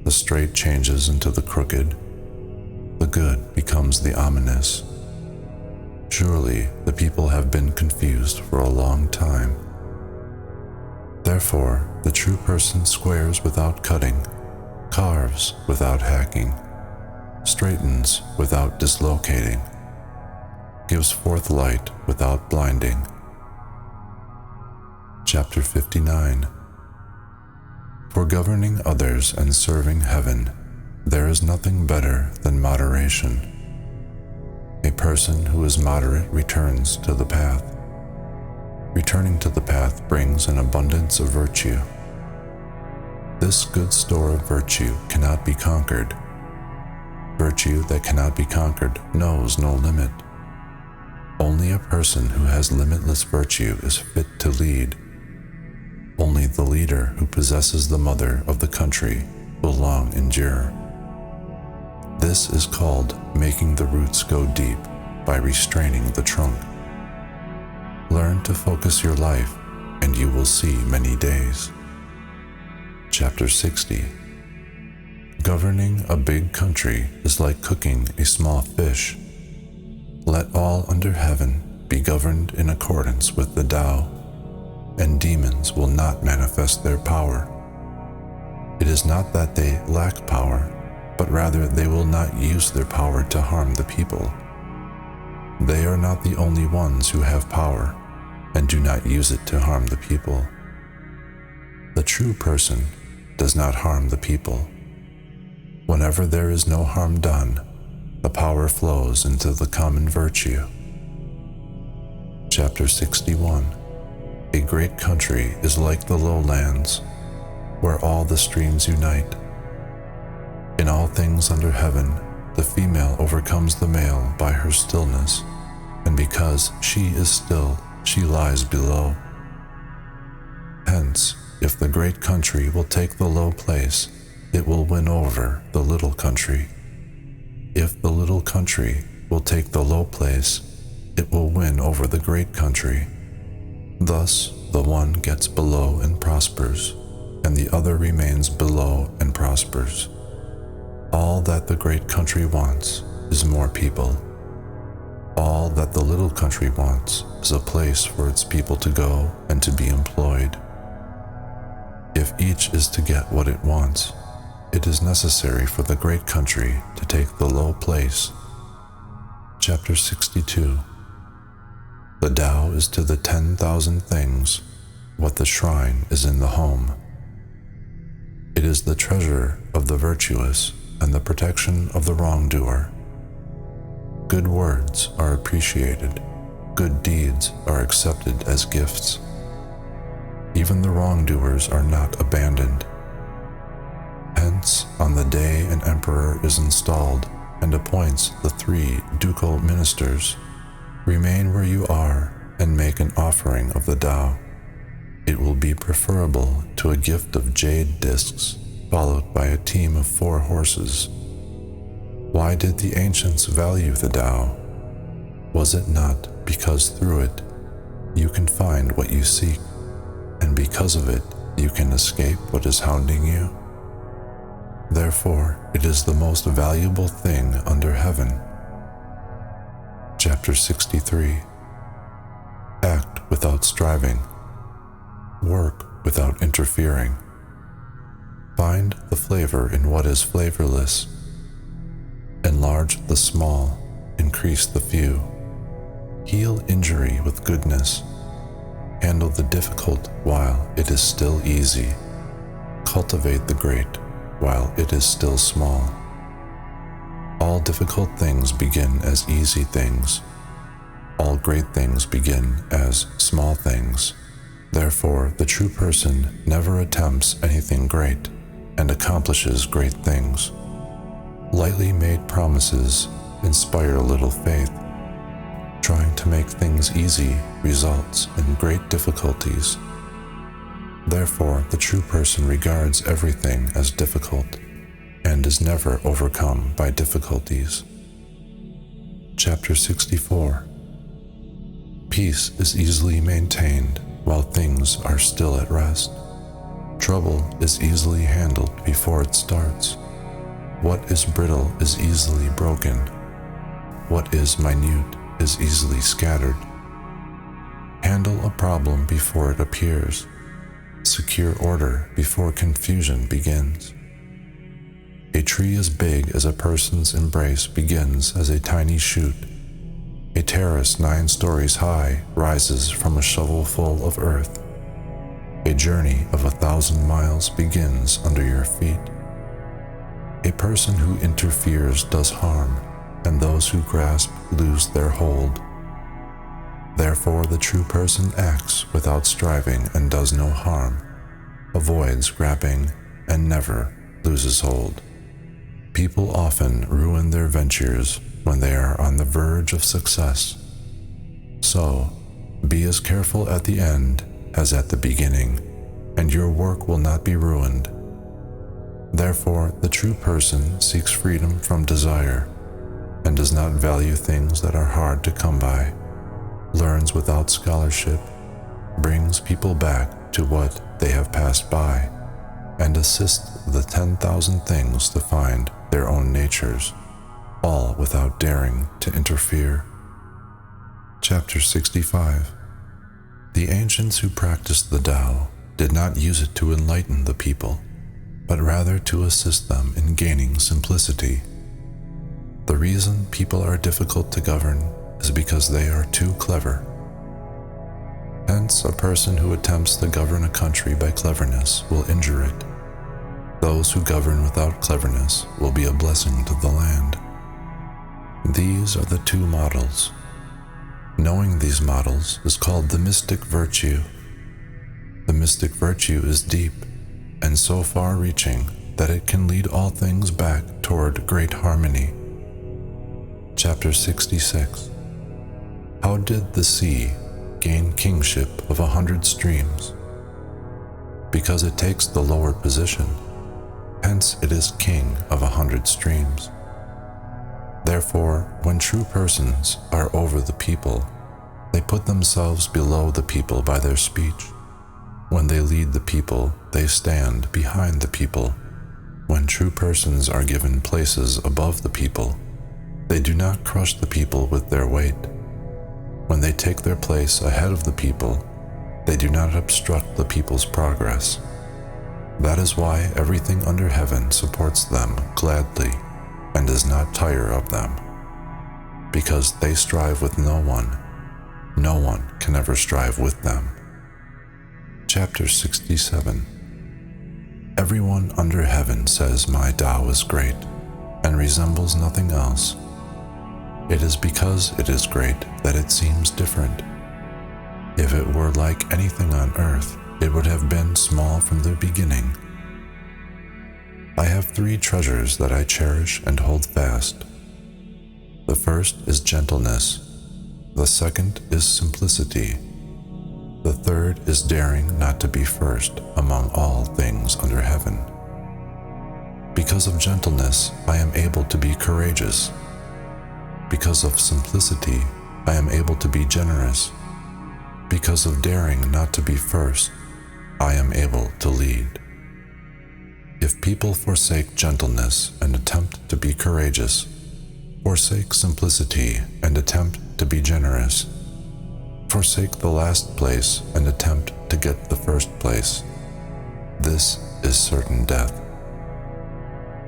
The straight changes into the crooked. The good becomes the ominous. Surely the people have been confused for a long time. Therefore, the true person squares without cutting, carves without hacking, straightens without dislocating, gives forth light without blinding. Chapter 59. For governing others and serving heaven, there is nothing better than moderation. A person who is moderate returns to the path. Returning to the path brings an abundance of virtue. This good store of virtue cannot be conquered. Virtue that cannot be conquered knows no limit. Only a person who has limitless virtue is fit to lead. Only the leader who possesses the mother of the country will long endure. This is called making the roots go deep by restraining the trunk. Learn to focus your life, and you will see many days. Chapter 60. Governing a big country is like cooking a small fish. Let all under heaven be governed in accordance with the Tao, and demons will not manifest their power. It is not that they lack power, but rather they will not use their power to harm the people. They are not the only ones who have power, and do not use it to harm the people. The true person does not harm the people. Whenever there is no harm done, the power flows into the common virtue. Chapter 61. A great country is like the lowlands, where all the streams unite. In all things under heaven, the female overcomes the male by her stillness, and because she is still, she lies below. Hence, if the great country will take the low place, it will win over the little country. If the little country will take the low place, it will win over the great country. Thus, the one gets below and prospers, and the other remains below and prospers. All that the great country wants is more people. that the little country wants is a place for its people to go and to be employed. If each is to get what it wants, it is necessary for the great country to take the low place. Chapter 62. The Tao is to the 10,000 things what the shrine is in the home. It is the treasure of the virtuous and the protection of the wrongdoer. Good words are appreciated, good deeds are accepted as gifts. Even the wrongdoers are not abandoned. Hence, on the day an emperor is installed and appoints the 3 ducal ministers, remain where you are and make an offering of the Tao. It will be preferable to a gift of jade discs, followed by a team of 4 horses. Why did the ancients value the Tao? Was it not because through it you can find what you seek, and because of it you can escape what is hounding you? Therefore, it is the most valuable thing under heaven. Chapter 63. Act without striving. Work without interfering. Find the flavor in what is flavorless. Enlarge the small, increase the few. Heal injury with goodness. Handle the difficult while it is still easy. Cultivate the great while it is still small. All difficult things begin as easy things. All great things begin as small things. Therefore, the true person never attempts anything great and accomplishes great things. Lightly made promises inspire little faith. Trying to make things easy results in great difficulties. Therefore, the true person regards everything as difficult and is never overcome by difficulties. Chapter 64. Peace is easily maintained while things are still at rest. Trouble is easily handled before it starts. What is brittle is easily broken. What is minute is easily scattered. Handle a problem before it appears. Secure order before confusion begins. A tree as big as a person's embrace begins as a tiny shoot. A terrace 9 stories high rises from a shovelful of earth. A journey of 1,000 miles begins under your feet. A person who interferes does harm, and those who grasp lose their hold. Therefore, the true person acts without striving and does no harm, avoids grabbing, and never loses hold. People often ruin their ventures when they are on the verge of success. So, be as careful at the end as at the beginning, and your work will not be ruined. Therefore, the true person seeks freedom from desire, and does not value things that are hard to come by, learns without scholarship, brings people back to what they have passed by, and assists the 10,000 things to find their own natures, all without daring to interfere. Chapter 65. The ancients who practiced the Tao did not use it to enlighten the people, but rather to assist them in gaining simplicity. The reason people are difficult to govern is because they are too clever. Hence, a person who attempts to govern a country by cleverness will injure it. Those who govern without cleverness will be a blessing to the land. These are the 2 models. Knowing these models is called the mystic virtue. The mystic virtue is deep and so far-reaching that it can lead all things back toward great harmony. Chapter 66. How did the sea gain kingship of 100 streams? Because it takes the lower position, hence it is king of 100 streams. Therefore, when true persons are over the people, they put themselves below the people by their speech. When they lead the people, they stand behind the people. When true persons are given places above the people, they do not crush the people with their weight. When they take their place ahead of the people, they do not obstruct the people's progress. That is why everything under heaven supports them gladly and does not tire of them. Because they strive with no one can ever strive with them. Chapter 67. Everyone under heaven says my Tao is great and resembles nothing else. It is because it is great that it seems different. If it were like anything on earth, it would have been small from the beginning. I have 3 treasures that I cherish and hold fast. The first is gentleness. The second is simplicity. The third is daring not to be first among all things under heaven. Because of gentleness, I am able to be courageous. Because of simplicity, I am able to be generous. Because of daring not to be first, I am able to lead. If people forsake gentleness and attempt to be courageous, forsake simplicity and attempt to be generous, forsake the last place and attempt to get the first place, this is certain death.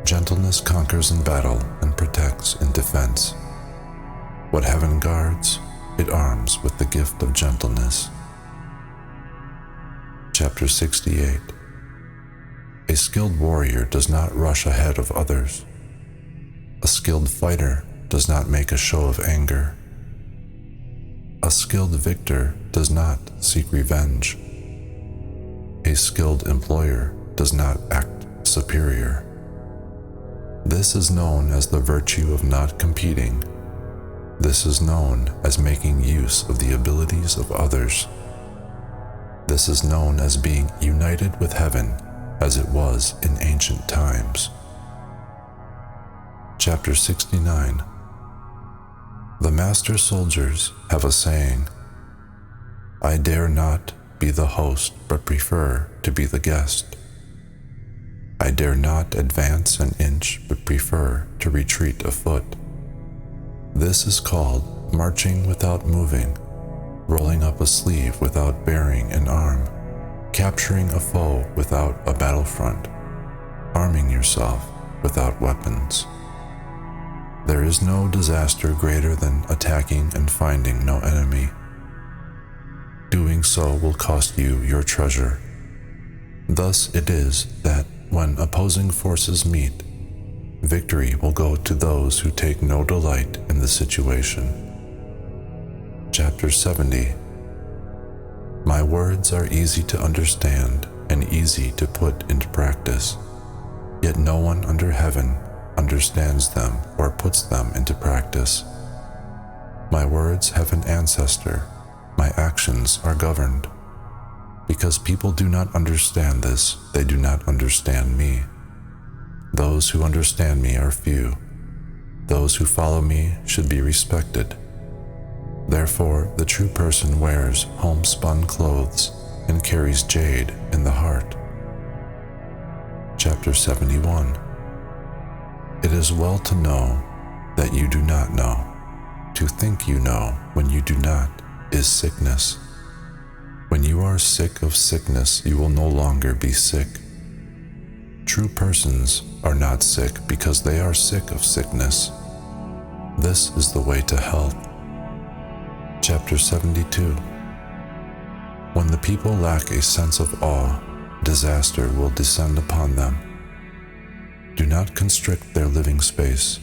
Gentleness conquers in battle and protects in defense. What heaven guards, it arms with the gift of gentleness. Chapter 68. A skilled warrior does not rush ahead of others. A skilled fighter does not make a show of anger. A skilled victor does not seek revenge. A skilled employer does not act superior. This is known as the virtue of not competing. This is known as making use of the abilities of others. This is known as being united with heaven as it was in ancient times. Chapter 69. The master soldiers have a saying, I dare not be the host but prefer to be the guest. I dare not advance an inch but prefer to retreat a foot. This is called marching without moving, rolling up a sleeve without baring an arm, capturing a foe without a battlefront, arming yourself without weapons. There is no disaster greater than attacking and finding no enemy. Doing so will cost you your treasure. Thus it is that when opposing forces meet, victory will go to those who take no delight in the situation. Chapter 70. My words are easy to understand and easy to put into practice, yet no one under heaven understands them or puts them into practice. My words have an ancestor, my actions are governed. Because people do not understand this, they do not understand me. Those who understand me are few. Those who follow me should be respected. Therefore, the true person wears homespun clothes and carries jade in the heart. Chapter 71. It is well to know that you do not know. To think you know when you do not is sickness. When you are sick of sickness, you will no longer be sick. True persons are not sick because they are sick of sickness. This is the way to health. Chapter 72. When the people lack a sense of awe, disaster will descend upon them. Do not constrict their living space.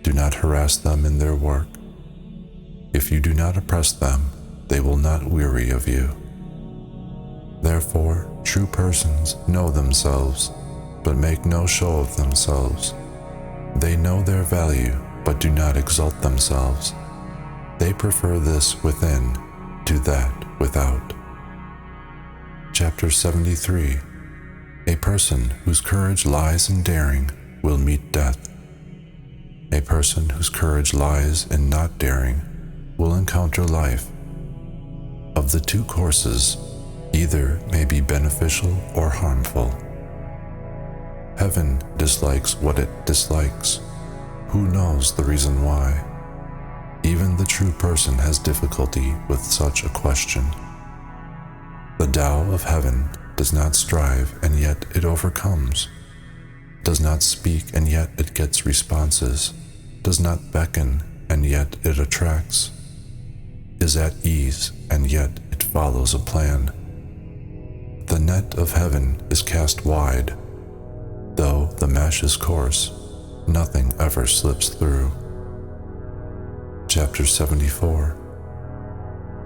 Do not harass them in their work. If you do not oppress them, they will not weary of you. Therefore, true persons know themselves, but make no show of themselves. They know their value, but do not exalt themselves. They prefer this within to that without. Chapter 73. A person whose courage lies in daring will meet death. A person whose courage lies in not daring will encounter life. Of the two courses, either may be beneficial or harmful. Heaven dislikes what it dislikes. Who knows the reason why? Even the true person has difficulty with such a question. The Tao of heaven does not strive and yet it overcomes, does not speak and yet it gets responses, does not beckon and yet it attracts, is at ease and yet it follows a plan. The net of heaven is cast wide. Though the mesh is coarse, nothing ever slips through. Chapter 74.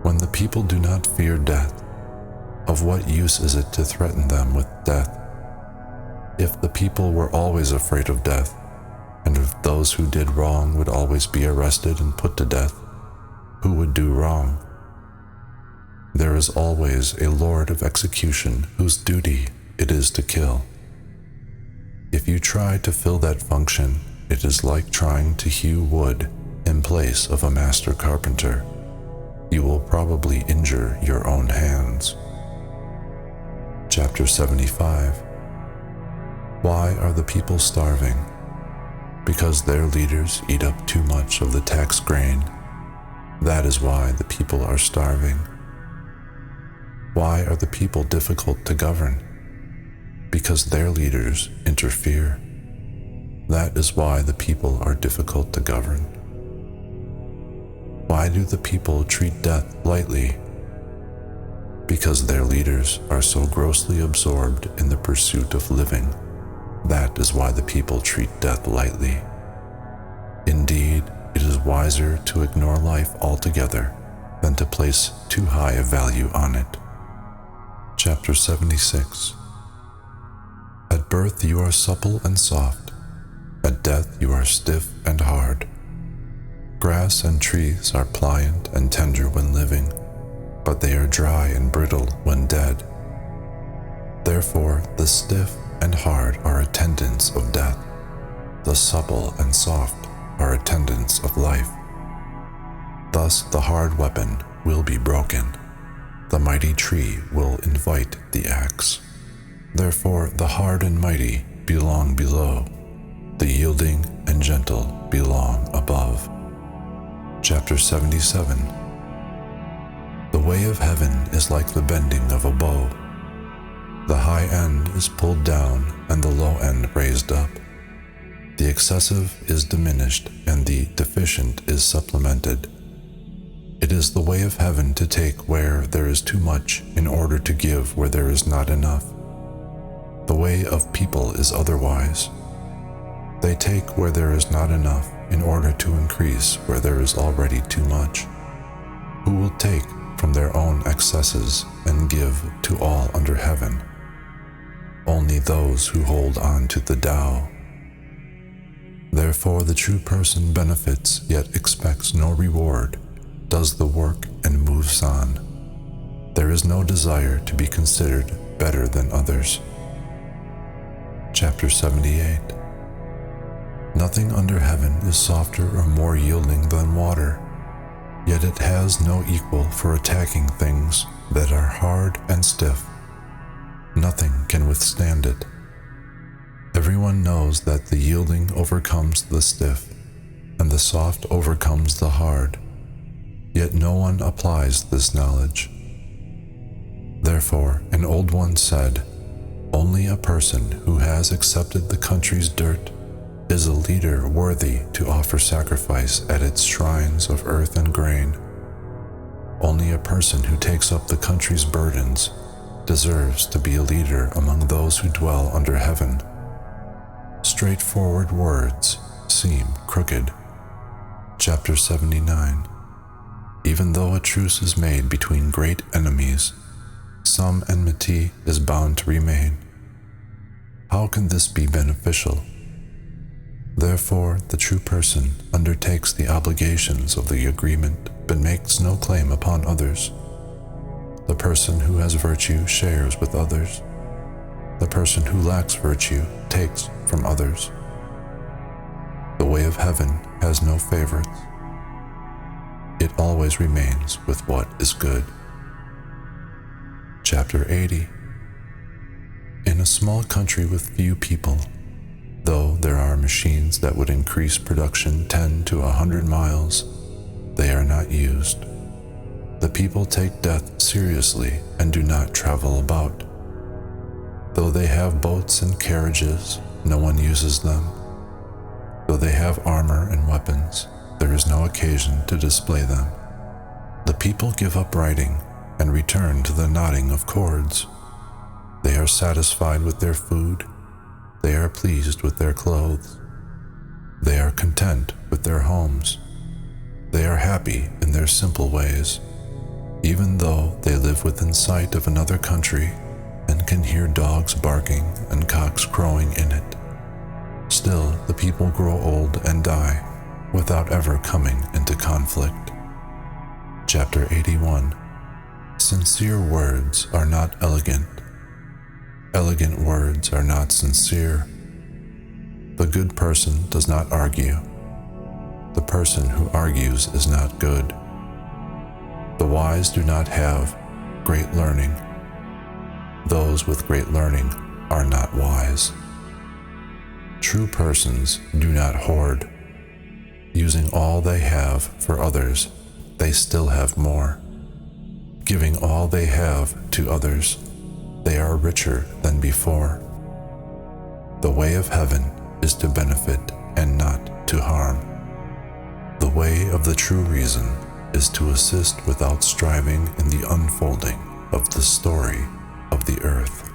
When the people do not fear death, of what use is it to threaten them with death? If the people were always afraid of death, and if those who did wrong would always be arrested and put to death, who would do wrong? There is always a lord of execution whose duty it is to kill. If you try to fill that function, it is like trying to hew wood in place of a master carpenter. You will probably injure your own hands. Chapter 75. Why are the people starving? Because their leaders eat up too much of the tax grain. That is why the people are starving. Why are the people difficult to govern? Because their leaders interfere. That is why the people are difficult to govern. Why do the people treat death lightly? Because their leaders are so grossly absorbed in the pursuit of living. That is why the people treat death lightly. Indeed, it is wiser to ignore life altogether than to place too high a value on it. Chapter 76. At birth you are supple and soft. At death you are stiff and hard. Grass and trees are pliant and tender when living, but they are dry and brittle when dead. Therefore, the stiff and hard are attendants of death. The supple and soft are attendants of life. Thus the hard weapon will be broken. The mighty tree will invite the axe. Therefore, the hard and mighty belong below. The yielding and gentle belong above. Chapter 77. The way of heaven is like the bending of a bow. The high end is pulled down and the low end raised up. The excessive is diminished and the deficient is supplemented. It is the way of heaven to take where there is too much in order to give where there is not enough. The way of people is otherwise. They take where there is not enough in order to increase where there is already too much. Who will take from their own excesses and give to all under heaven? Only those who hold on to the Tao. Therefore the true person benefits yet expects no reward, does the work and moves on. There is no desire to be considered better than others. Chapter 78. Nothing under heaven is softer or more yielding than water, yet it has no equal for attacking things that are hard and stiff. Nothing can withstand it. Everyone knows that the yielding overcomes the stiff, and the soft overcomes the hard, yet no one applies this knowledge. Therefore, an old one said, "Only a person who has accepted the country's dirt is a leader worthy to offer sacrifice at its shrines of earth and grain. Only a person who takes up the country's burdens deserves to be a leader among those who dwell under heaven." Straightforward words seem crooked. Chapter 79. Even though a truce is made between great enemies, some enmity is bound to remain. How can this be beneficial? Therefore, the true person undertakes the obligations of the agreement but makes no claim upon others. The person who has virtue shares with others. The person who lacks virtue takes from others. The way of heaven has no favorites. It always remains with what is good. Chapter 80. In a small country with few people, though there are machines that would increase production 10 to 100 miles, they are not used. The people take death seriously and do not travel about. Though they have boats and carriages, no one uses them. Though they have armor and weapons, there is no occasion to display them. The people give up writing and return to the knotting of cords. They are satisfied with their food. They are pleased with their clothes. They are content with their homes. They are happy in their simple ways, even though they live within sight of another country and can hear dogs barking and cocks crowing in it. Still, the people grow old and die without ever coming into conflict. Chapter 81. Sincere words are not elegant. Elegant words are not sincere. The good person does not argue. The person who argues is not good. The wise do not have great learning. Those with great learning are not wise. True persons do not hoard. Using all they have for others, they still have more. Giving all they have to others, they are richer than before. The way of heaven is to benefit and not to harm. The way of the true reason is to assist without striving in the unfolding of the story of the earth.